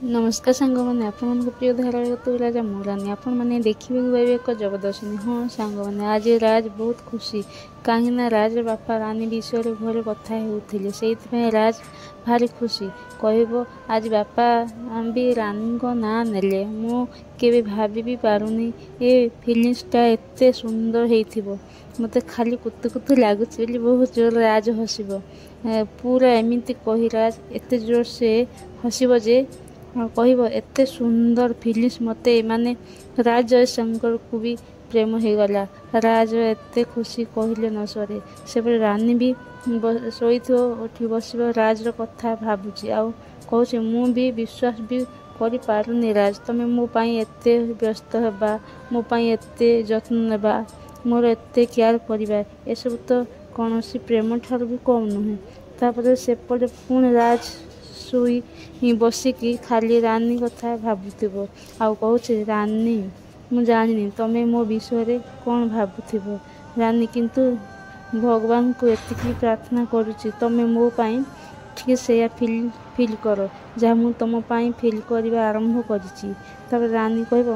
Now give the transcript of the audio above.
नमस्कार सांग मैंने आपण प्रिय धारावाहिक तो राजा मोरानी आपण मैंने देखिए पाइबे एक जबरदस्ती। हाँ सांग मैंने आज राज बहुत खुशी कहीं राज बापा रानी विषय घर कथा होते से राज भारी खुशी कह आज बापा भी रानी को ना नेले मुझे भाभी भी पारुनी ये फिलिंगसटा एत सुंदर हो मत खाली कुतु कुतु लगुच बहुत जोर राज हसब पूरा एमती कही राज एत जोर से हसब जे कह एत सुंदर फिलिंग्स मत माने राज जयशंकर को भी प्रेम हो गला राज एत खुशी कहले न सरे से रानी भी शोई उठी बस राज कथा भावुची आ कहे मु भी विश्वास भी कर पारुनी राज तुम मोपाई एत व्यस्त होगा मोपाई एत जत्न नेबा मोर एत केयर करवा ये सब तो कौन सी प्रेम ठार भी कम नुहे तापर सेपटे पुणी राज शोई बसिकी खाली रानी कथा भावुव आ कहे रानी मु जानी तमें मो विषय कौन भावुव रानी किंतु भगवान को एतिकी प्रार्थना करुच्ची तमें मो पाई ठीक से फिल कर जहाँ मु तुम पाई फिल करवा आरंभ करी रानी कह